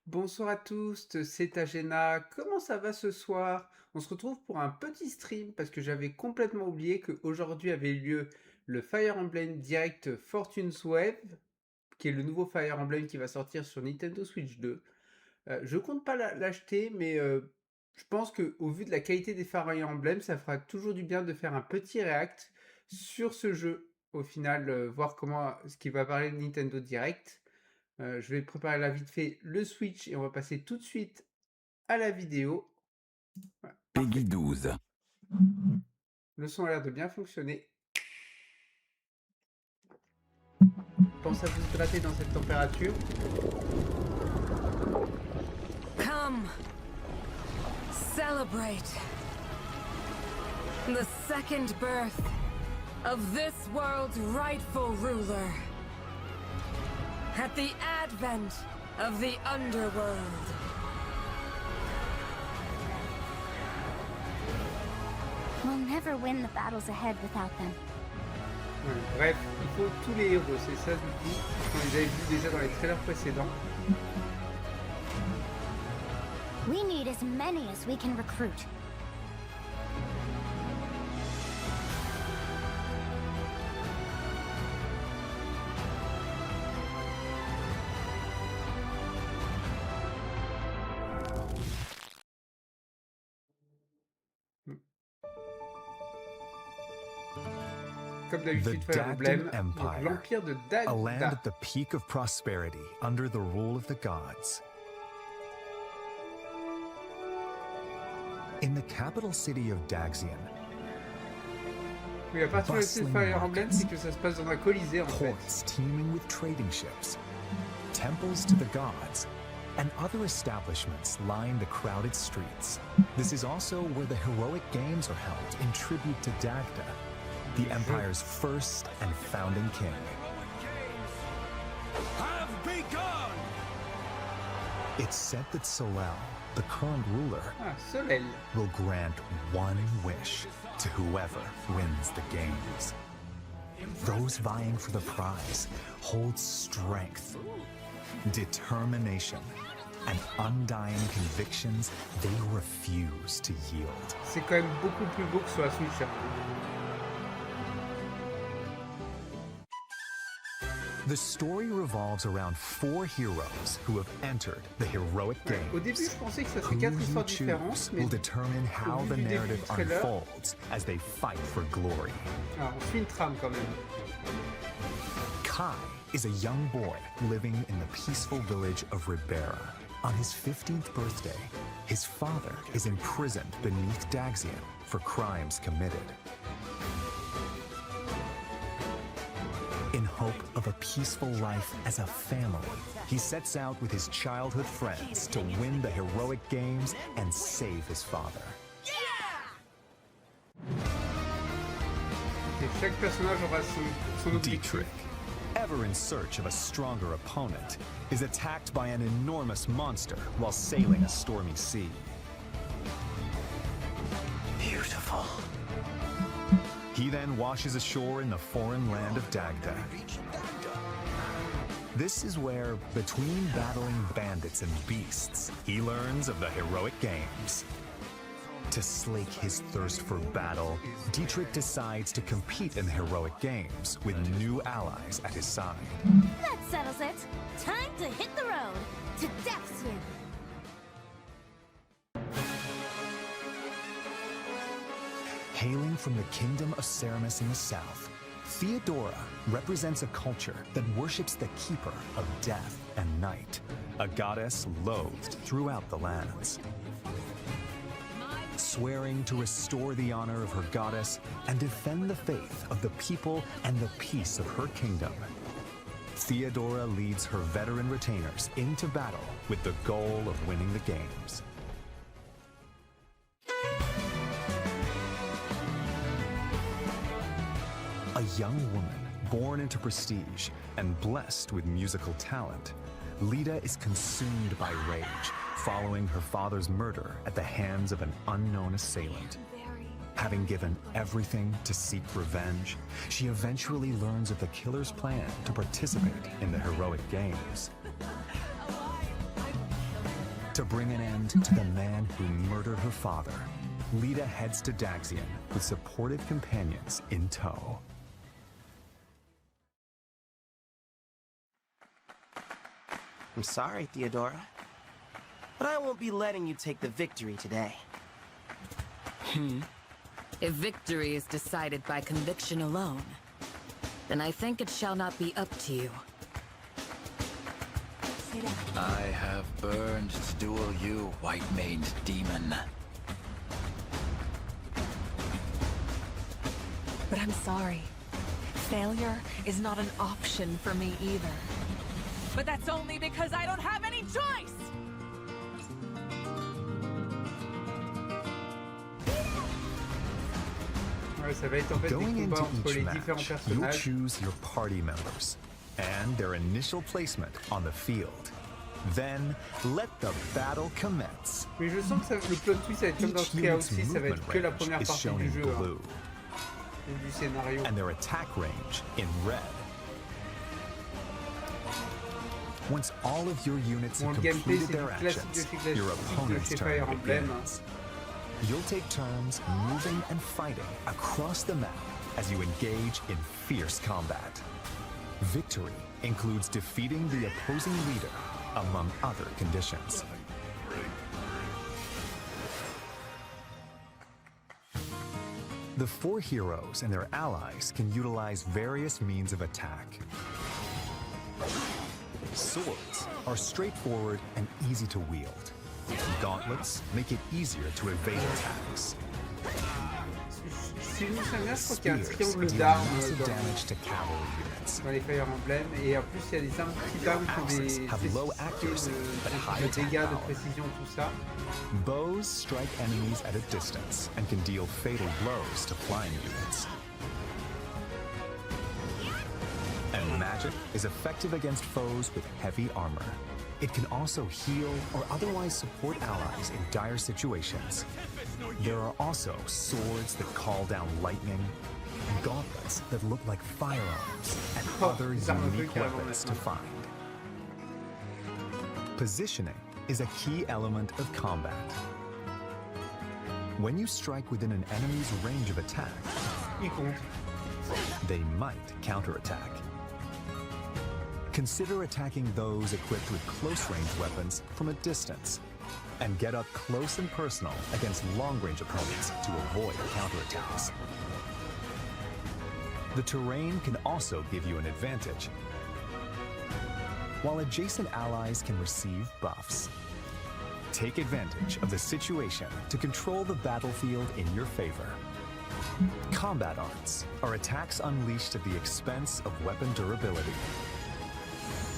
Bonsoir à tous, c'est Agena. Comment ça va ce soir? On se retrouve pour un petit stream parce que j'avais complètement oublié qu'aujourd'hui avait lieu le Fire Emblem Direct Fortune's Wave, qui est le nouveau Fire Emblem qui va sortir sur Nintendo Switch 2. Je compte pas l'acheter, mais je pense qu'au vu de la qualité des Fire Emblem, ça fera toujours du bien de faire un petit react sur ce jeu. Au final, voir ce qui va parler de Nintendo Direct. Je vais préparer là vite fait le Switch et on va passer tout de suite à la vidéo. Voilà, Peggy parfait. 12. Le son a l'air de bien fonctionner. Pensez à vous hydrater dans cette température. Come, celebrate the second birth of this world's rightful ruler. At the advent of the underworld. We'll never win the battles ahead without them. Ouais, bref, il faut tous les héros, c'est ça du coup. On les avait vus déjà dans les trailers précédents. We need as many as we can recruit. Comme The d'habitude, Fire Emblem, Dagdan donc Empire, l'Empire de a land Dagda. at the peak of prosperity under the rule of the gods. In the capital city of Daxian, Oui, la particularité de bustling Fire Emblem, markets, c'est que ça se passe dans un colisée en fait. ports teeming with trading ships, temples to the gods, and other establishments line the crowded streets. This is also where the heroic games are held in tribute to Dagda, the empire's first and founding king. Have begun! It's said that Solel, the current ruler, Ah, Soleil. will grant one wish to whoever wins the games. Those vying for the prize hold strength, determination, and undying convictions they refuse to yield. C'est quand même beaucoup plus beau que sur la Switch. Hein. The story revolves around 4 heroes who have entered the heroic Ouais, au début, games. je pensais que ça Who serait 4 you histoires différentes, choose mais will determine how vu the du début narrative du trailer- unfolds as they fight for glory. alors, on suit une trame quand même. Kai is a young boy living in the peaceful village of Ribera. On his 15th birthday, his father is imprisoned beneath Daxian for crimes committed. In hope of a peaceful life as a family, he sets out with his childhood friends to win the heroic games and save his father. Et chaque personnage aura son objectif. Dietrich, ever in search of a stronger opponent, is attacked by an enormous monster while sailing a stormy sea. Beautiful. He then washes ashore in the foreign land of Dagda. This is where, between battling bandits and beasts, he learns of the heroic games. To slake his thirst for battle, Dietrich decides to compete in the heroic games with new allies at his side. That settles it. Time to hit the road to Deathskin. Hailing from the kingdom of Ceramus in the south, Theodora represents a culture that worships the keeper of death and night, a goddess loathed throughout the lands. Swearing to restore the honor of her goddess and defend the faith of the people and the peace of her kingdom, Theodora leads her veteran retainers into battle with the goal of winning the games. A young woman born into prestige and blessed with musical talent, Lita is consumed by rage following her father's murder at the hands of an unknown assailant. Having given everything to seek revenge, she eventually learns of the killer's plan to participate in the heroic games. To bring an end to the man who murdered her father, Lita heads to Daxian with supportive companions in tow. I'm sorry, Theodora, but I won't be letting you take the victory today. If victory is decided by conviction alone, then I think it shall not be up to you. I have burned to duel you, white-maned demon. But I'm sorry. Failure is not an option for me either. But that's only because I don't have any choice! Ouais, ça va être en fait des Going combats into entre each les différents match, you'll personnages. choose your party members and their initial placement on the field. Then, let the battle commence. Mais je sens que le plot twist va être comme dans Each Août unit's aussi, ça va movement être que la range première is partie shown du in jeu, hein, blue, et du scénario. and their attack range in red. Once all of your units Bon, have le gameplay, completed c'est their du classique de actions, chez your classique de opponent's chez turn Fire Emblem. begins. You'll take turns moving and fighting across the map as you engage in fierce combat. Victory includes defeating the opposing leader, among other conditions. The four heroes and their allies can utilize various means of attack. Swords are straightforward and easy to wield. Gauntlets make it easier to evade attacks. Si je me souviens bien, je crois qu'il y a un Spears triangle deal d'armes massive dans damage to cavalry units. les Fire Emblem, et en plus il y a des armes qui d'armes qui ont des Axes have low spécificités accuracy, but high de attack dégâts, de power. précision, tout ça. Bows strike enemies at a distance and can deal fatal blows to flying units. And magic is effective against foes with heavy armor. It can also heal or otherwise support allies in dire situations. There are also swords that call down lightning, gauntlets that look like firearms, and other les armes à feu unique carrément weapons to maintenant. find. Positioning is a key element of combat. When you strike within an enemy's range of attack, Il compte. they might counterattack. Consider attacking those equipped with close-range weapons from a distance, and get up close and personal against long-range opponents to avoid counterattacks. The terrain can also give you an advantage, while adjacent allies can receive buffs. Take advantage of the situation to control the battlefield in your favor. Combat arts are attacks unleashed at the expense of weapon durability.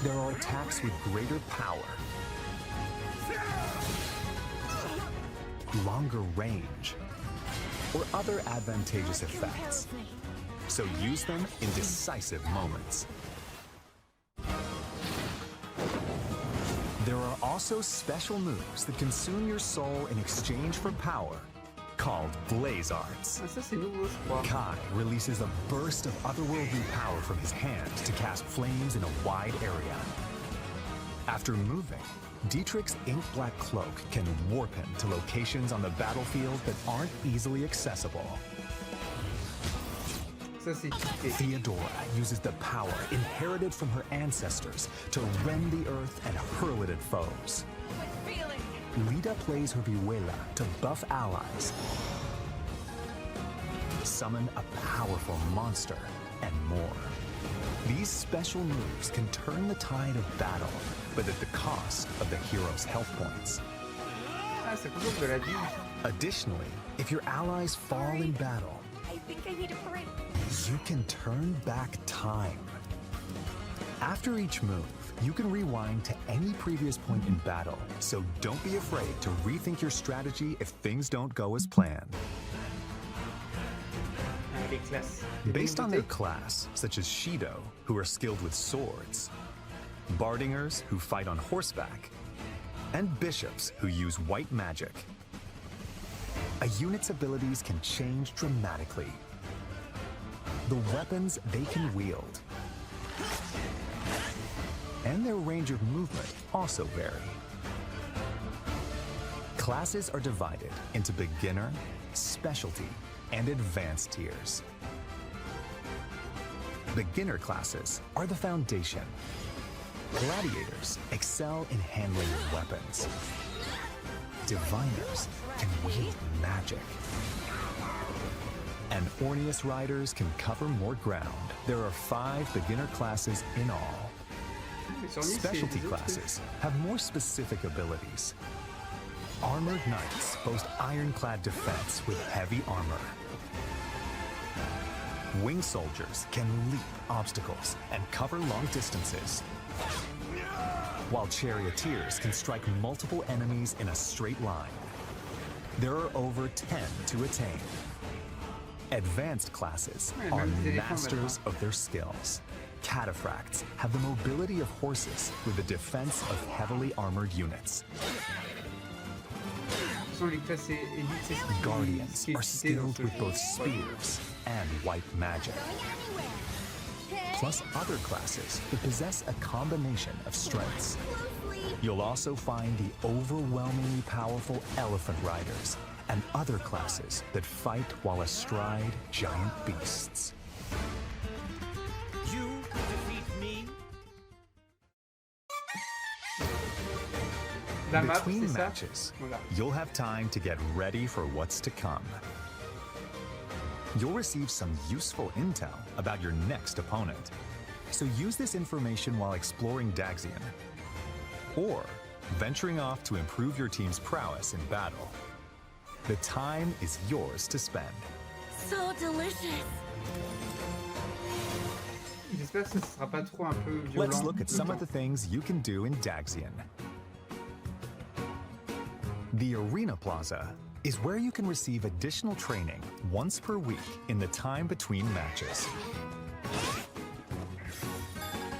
There are attacks with greater power, longer range, or other advantageous effects. So use them in decisive moments. There are also special moves that consume your soul in exchange for power, called Blaze Arts. Ah, ça c'est nouveau, je crois. Kai releases a burst of otherworldly power from his hand to cast flames in a wide area. After moving, Dietrich's ink-black cloak can warp him to locations on the battlefield that aren't easily accessible. Ça c'est cheaté. Theodora uses the power inherited from her ancestors to rend the earth and hurl it at foes. Lita plays her Vihuela to buff allies, summon a powerful monster, and more. These special moves can turn the tide of battle, but at the cost of the hero's health points. Ah, ça coûte de la vie. Additionally, if your allies fall in battle, I think I need a break. you can turn back time. After each move, you can rewind to any previous point in battle, so don't be afraid to rethink your strategy if things don't go as planned. Ah, les classes. Based on their class, such as Shido, who are skilled with swords, Bardingers, who fight on horseback, and bishops, who use white magic, a unit's abilities can change dramatically. The weapons they can wield and their range of movement also vary. Classes are divided into beginner, specialty, and advanced tiers. Beginner classes are the foundation. Gladiators excel in handling weapons. Diviners can wield magic. And Orneus riders can cover more ground. There are 5 beginner classes in all. Specialty classes have more specific abilities. Armored knights boast ironclad defense with heavy armor. Wing soldiers can leap obstacles and cover long distances, while charioteers can strike multiple enemies in a straight line. There are over 10 to attain. Advanced classes are masters of their skills. Cataphracts have the mobility of horses with the defense of heavily armored units. Guardians are skilled with both spears and white magic, plus other classes that possess a combination of strengths. You'll also find the overwhelmingly powerful elephant riders and other classes that fight while astride giant beasts. You defeat me? La map, Between c'est ça? matches, Voilà. you'll have time to get ready for what's to come. You'll receive some useful intel about your next opponent. So use this information while exploring Daxian, or venturing off to improve your team's prowess in battle. The time is yours to spend. So delicious. J'espère que ce sera pas trop un peu violent. Let's look at le some of temps. the things you can do in Daxian. The Arena Plaza is where you can receive additional training once per week in the time between matches.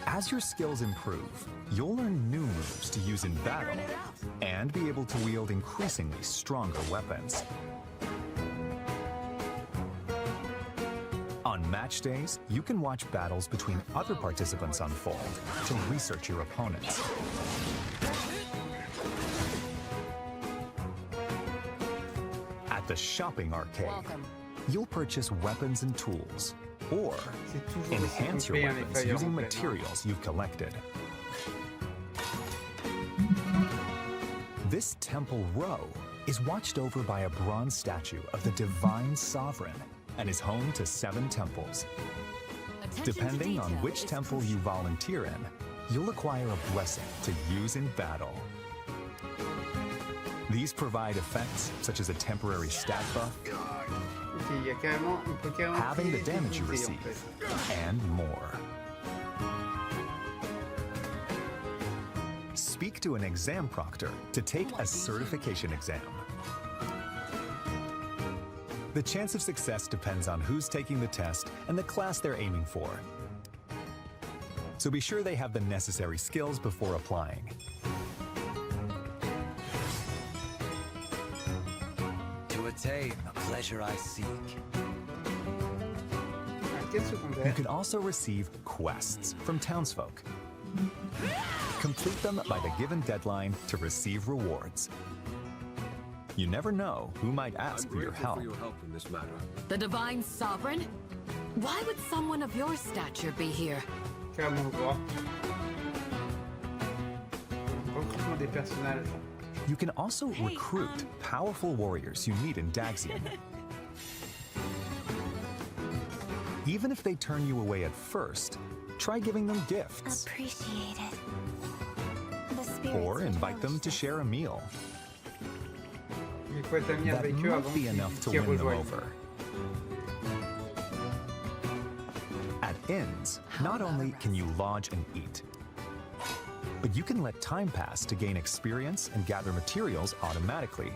As your skills improve, you'll learn new moves to use in battle and be able to wield increasingly stronger weapons. On match days, you can watch battles between other participants unfold to research your opponents. At the shopping arcade, you'll purchase weapons and tools, or C'est toujours aussi enhance your complet, hein, les weapons Fire using Emblem, hein. materials you've collected. This temple row is watched over by a bronze statue of the Divine Sovereign and is home to 7 temples. Depending on which temple you volunteer in, you'll acquire a blessing to use in battle. These provide effects such as a temporary stat buff, Ok, il y a carrément, on peut carrément halving the plier les damage you unités, en receive, fait. and more. Speak to an exam proctor to take a certification exam. The chance of success depends on who's taking the test and the class they're aiming for. So be sure they have the necessary skills before applying. To attain the pleasure I seek. Ah, quel You secondaire? can also receive quests from townsfolk. Complete them by the given deadline to receive rewards. You never know who might ask for your help. in this matter. The Divine Sovereign? Why would someone of your stature be here? Carrément le voir. Recrutement des personnages. You can also recruit powerful warriors you meet in Daxian. Even if they turn you away at first, try giving them gifts Appreciate it. The spirits or would invite them to relish share a meal. Il faut être ami That avec eux avant might be enough to qu'ils win them rejoignent. over. At inns, not only can you lodge and eat, but you can let time pass to gain experience and gather materials automatically.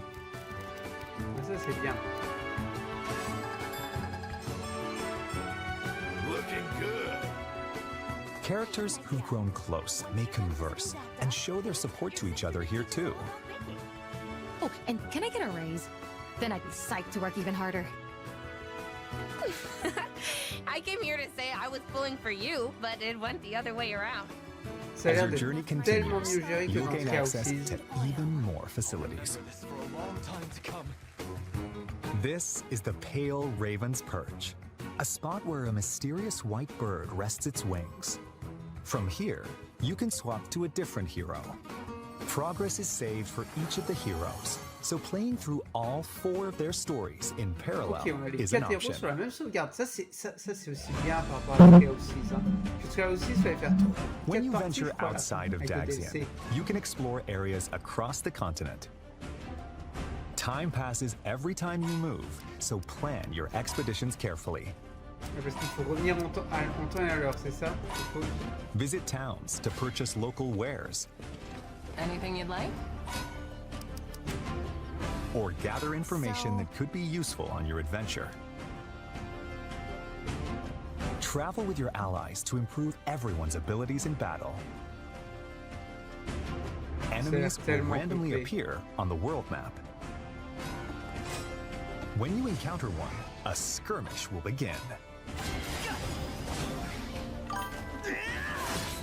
Ah, ça, c'est bien. Looking good. Characters who've grown close may converse and show their support to each other here too. Oh, and can I get a raise? Then I'd be psyched to work even harder. I came here to say I was pulling for you, but it went the other way around. Ça a As l'air your journey d'être tellement continues, mieux géré que you'll dans gain access Août. to even more facilities. This is the Pale Raven's Perch, a spot where a mysterious white bird rests its wings. From here, you can swap to a different hero. Progress is saved for each of the heroes, so playing through all 4 of their stories in parallel Ok, on a les is an 4 héros option. sur la même sauvegarde. Ça, c'est aussi bien par rapport à Août 6. Hein. Parce que Août 6, il fallait faire When 4 you parties, je venture crois, outside of avec le Daxian, DLC. you can explore areas across the continent. Time passes every time you move, so plan your expeditions carefully. Parce qu'il faut revenir en temps et à l'heure, c'est ça? Il faut- Visit towns to purchase local wares, Anything you'd like? or gather information that could be useful on your adventure. Travel with your allies to improve everyone's abilities in battle. Enemies will tellement randomly complet. appear on the world map. When you encounter one, a skirmish will begin.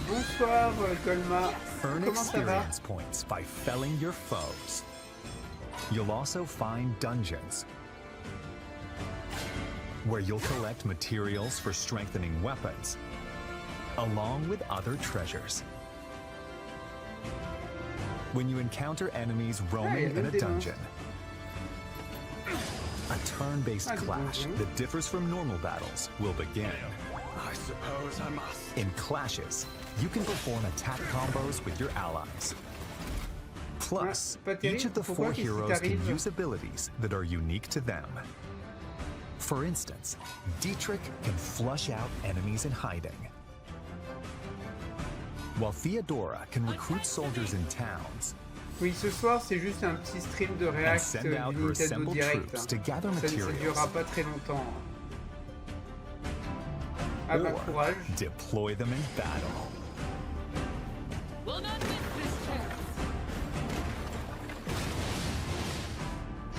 Bonsoir, Colma. Earn Comment ça va? experience points by felling your foes. You'll also find dungeons, where you'll collect materials for strengthening weapons, along with other treasures. When you encounter enemies roaming in a dungeon, a turn-based clash that differs from normal battles will begin. I suppose I must. In clashes, you can perform attack combos with your allies. Plus, pas terrible. each of the Pourquoi 4 qu'est-ce qui heroes can t'arrive? use abilities that are unique to them. For instance, Dietrich can flush out enemies in hiding, while Theodora can recruit soldiers in towns Oui, ce soir, c'est juste un petit stream de and React send du out her Nintendo assembled Direct. troops Hein. to gather Ça ne materials durera pas très longtemps. Ah bah, or courage. deploy them in battle. Will not miss this chance.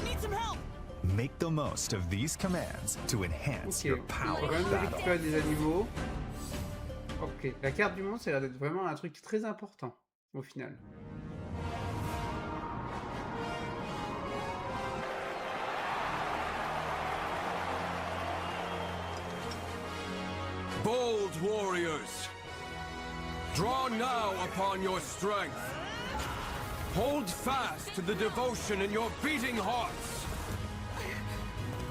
Need some help. Make the most of these commands to enhance Ok, your il power faut quand of même battle. récupérer des animaux. Ok, la carte du monde, ça a l'air d'être vraiment un truc très important, au final. Bold warriors, draw now upon your strength. Hold fast to the devotion in your beating hearts.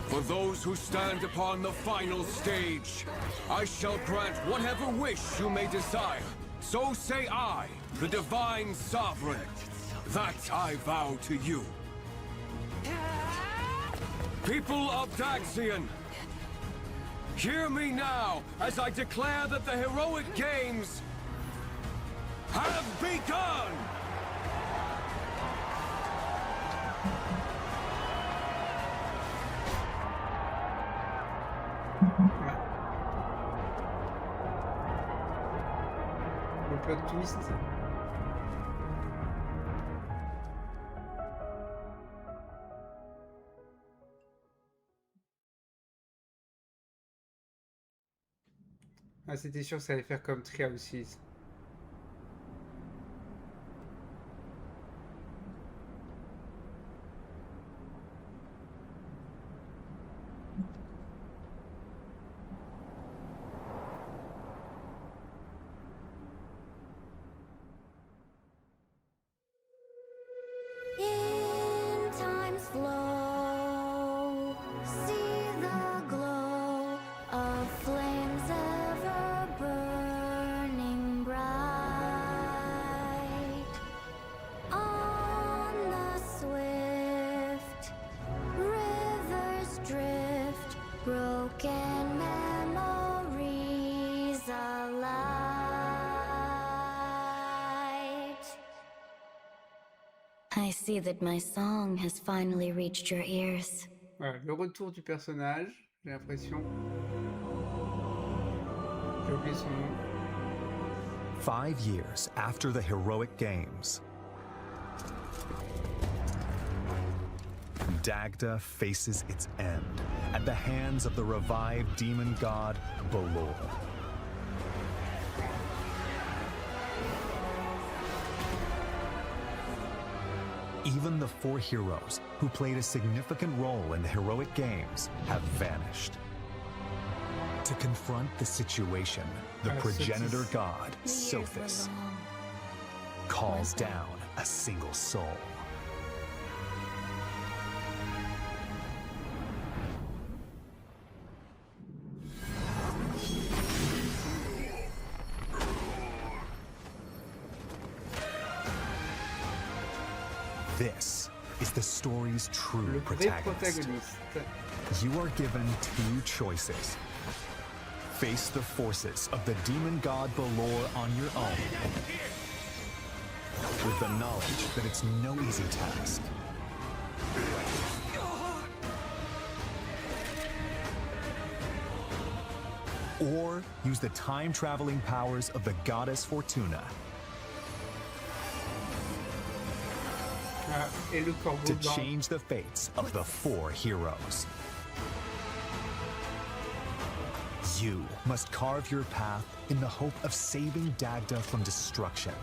For those who stand upon the final stage, I shall grant whatever wish you may desire. So say I, the Divine Sovereign, that I vow to you. People of Daxian, hear me now as I declare that the heroic games have begun! Le plot twist. Ah, c'était sûr que ça allait faire comme Treehouses. In time's flow, see the glow of flames ever burning bright. On the swift rivers drift, broken memories alight. I see that my song has finally reached your ears. Voilà, le retour du personnage, j'ai l'impression. J'ai oublié son nom. 5 years after the heroic games, Dagda faces its end at the hands of the revived demon god Balor. Even the 4 heroes who played a significant role in the heroic games have vanished. To confront the situation, the progenitor god, Sophis, calls down a single soul. This is the story's true Le vrai protagonist. protagoniste. You are given 2 choices. Face the forces of the demon god Balor on your own, with the knowledge that it's no easy task. Or use the time-traveling powers of the goddess Fortuna Et le corbeau to blanc. change the fates of the 4 heroes. You must carve your path in the hope of saving Dagda from destruction.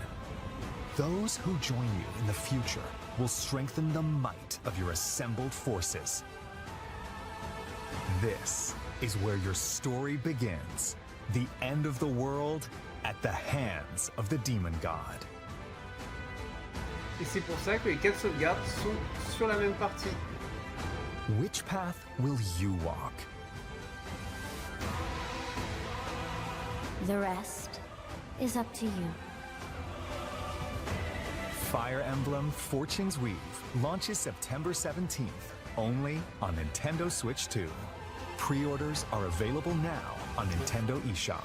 Those who join you in the future will strengthen the might of your assembled forces. This is where your story begins. The end of the world at the hands of the demon god. Et c'est pour ça que les 4 sauvegardes sont sur la même partie. Which path will you walk? The rest is up to you. Fire Emblem Fortune's Weave launches September 17th, only on Nintendo Switch 2. Pre-orders are available now on Nintendo eShop.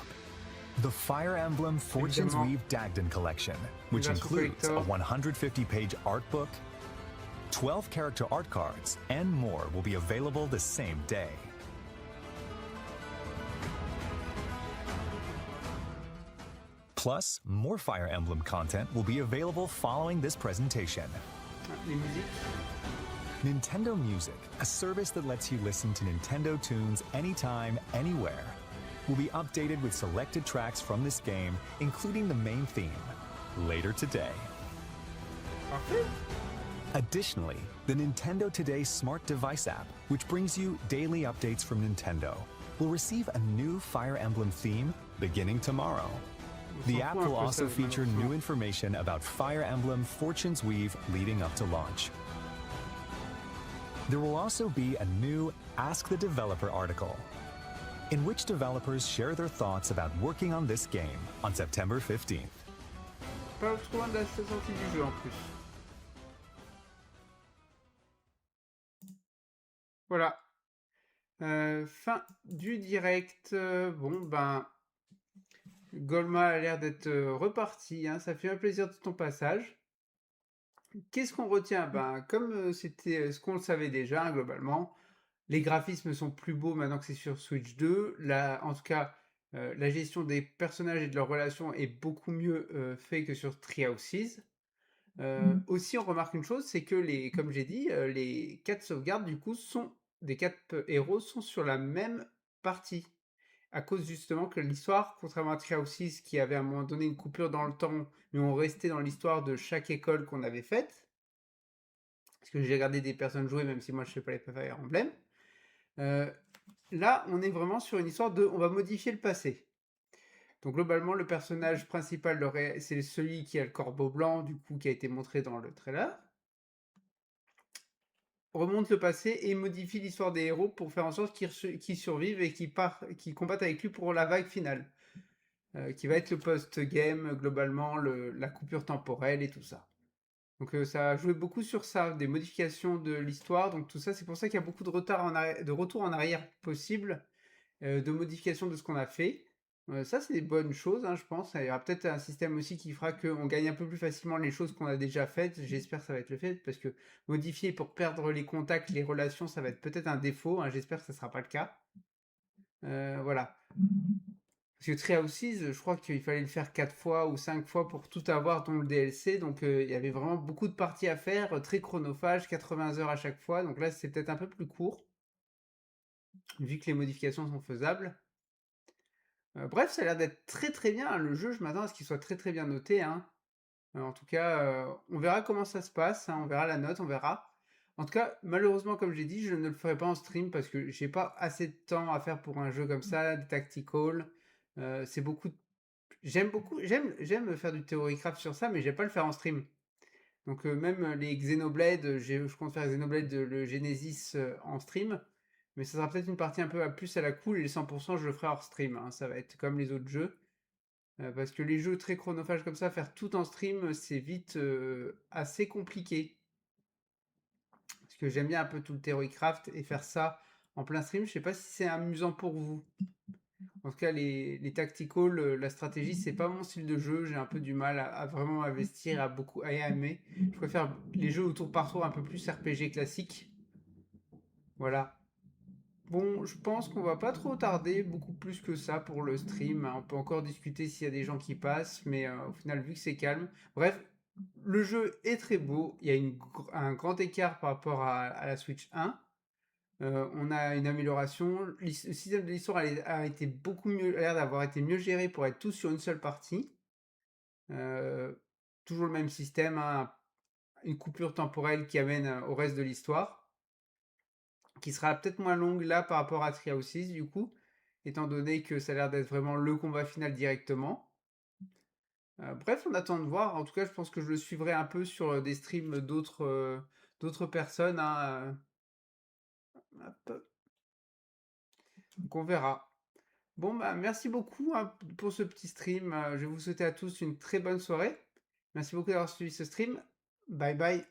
The Fire Emblem Fortune's Évidemment. Weave Dagden Collection, which Version includes a collector. 150-page art book, 12 character art cards, and more will be available the same day. Plus, more Fire Emblem content will be available following this presentation. Les musiques. Nintendo Music, a service that lets you listen to Nintendo tunes anytime, anywhere, will be updated with selected tracks from this game, including the main theme, later today. Parfait. Additionally, the Nintendo Today smart device app, which brings you daily updates from Nintendo, will receive a new Fire Emblem theme beginning tomorrow. The app will also feature new information about Fire Emblem Fortune's Weave leading up to launch. There will also be a new Ask the Developer article, in which developers share their thoughts about working on this game on September 15th. Pas trop loin de la sortie du jeu en plus. Voilà. Fin du direct. Bon, ben, Golma a l'air d'être reparti. Hein, ça fait un plaisir de ton passage. Qu'est-ce qu'on retient? Ben, comme c'était ce qu'on le savait déjà, hein, globalement, les graphismes sont plus beaux maintenant que c'est sur Switch 2. En tout cas, la gestion des personnages et de leurs relations est beaucoup mieux fait que sur Three Houses. Aussi, on remarque une chose, c'est que comme j'ai dit, les 4 sauvegardes, du coup, des 4 héros sont sur la même partie. À cause justement que l'histoire, contrairement à Three Houses, qui avait à un moment donné une coupure dans le temps, mais on restait dans l'histoire de chaque école qu'on avait faite, parce que j'ai regardé des personnes jouer, même si moi je ne fais pas les Fire Emblem. Là, on est vraiment sur une histoire on va modifier le passé. Donc globalement, le personnage principal, c'est celui qui a le corbeau blanc, du coup, qui a été montré dans le trailer. Remonte le passé et modifie l'histoire des héros pour faire en sorte qu'ils survivent et qu'ils combattent avec lui pour la vague finale. Qui va être le post-game, globalement, la coupure temporelle et tout ça. Donc ça a joué beaucoup sur ça, des modifications de l'histoire, donc tout ça, c'est pour ça qu'il y a beaucoup de retour en arrière possible, de modifications de ce qu'on a fait. Ça, c'est des bonnes choses, hein, je pense. Il y aura peut-être un système aussi qui fera qu'on gagne un peu plus facilement les choses qu'on a déjà faites. J'espère que ça va être le fait, parce que modifier pour perdre les contacts, les relations, ça va être peut-être un défaut. Hein, j'espère que ça ne sera pas le cas. Voilà. Parce que Three Houses, je crois qu'il fallait le faire 4 fois ou 5 fois pour tout avoir dans le DLC. Donc il y avait vraiment beaucoup de parties à faire, très chronophage, 80 heures à chaque fois. Donc là, c'est peut-être un peu plus court, vu que les modifications sont faisables. Bref, ça a l'air d'être très très bien. Le jeu, je m'attends à ce qu'il soit très très bien noté. Hein. En tout cas, on verra comment ça se passe, hein, on verra la note, on verra. En tout cas, malheureusement, comme j'ai dit, je ne le ferai pas en stream parce que j'ai pas assez de temps à faire pour un jeu comme ça, des tactical. C'est beaucoup. J'aime faire du theorycraft sur ça, mais j'aime pas le faire en stream. Donc même les Xenoblade, je compte faire Xenoblade le Genesis en stream, mais ça sera peut-être une partie un peu plus à la cool et les 100% je le ferai hors stream, hein. Ça va être comme les autres jeux. Parce que les jeux très chronophages comme ça, faire tout en stream, c'est vite assez compliqué. Parce que j'aime bien un peu tout le theorycraft et faire ça en plein stream, je sais pas si c'est amusant pour vous. En tout cas, les tacticals, la stratégie, c'est pas mon style de jeu. J'ai un peu du mal à vraiment investir, à aimer. Je préfère les jeux au tour par tour un peu plus RPG classique. Voilà. Bon, je pense qu'on va pas trop tarder, beaucoup plus que ça pour le stream. On peut encore discuter s'il y a des gens qui passent, mais au final, vu que c'est calme. Bref, le jeu est très beau. Il y a un grand écart par rapport à la Switch 1. On a une amélioration. Le système de l'histoire a été beaucoup mieux, a l'air d'avoir été mieux géré pour être tous sur une seule partie. Euh, Toujours le même système, hein, une coupure temporelle qui amène au reste de l'histoire, qui sera peut-être moins longue là par rapport à Three Houses du coup, étant donné que ça a l'air d'être vraiment le combat final directement. Bref, on attend de voir. En tout cas, je pense que je le suivrai un peu sur des streams d'autres personnes, hein. Donc on verra. Bon, bah, merci beaucoup hein, pour ce petit stream. Je vais vous souhaiter à tous une très bonne soirée. Merci beaucoup d'avoir suivi ce stream. Bye bye.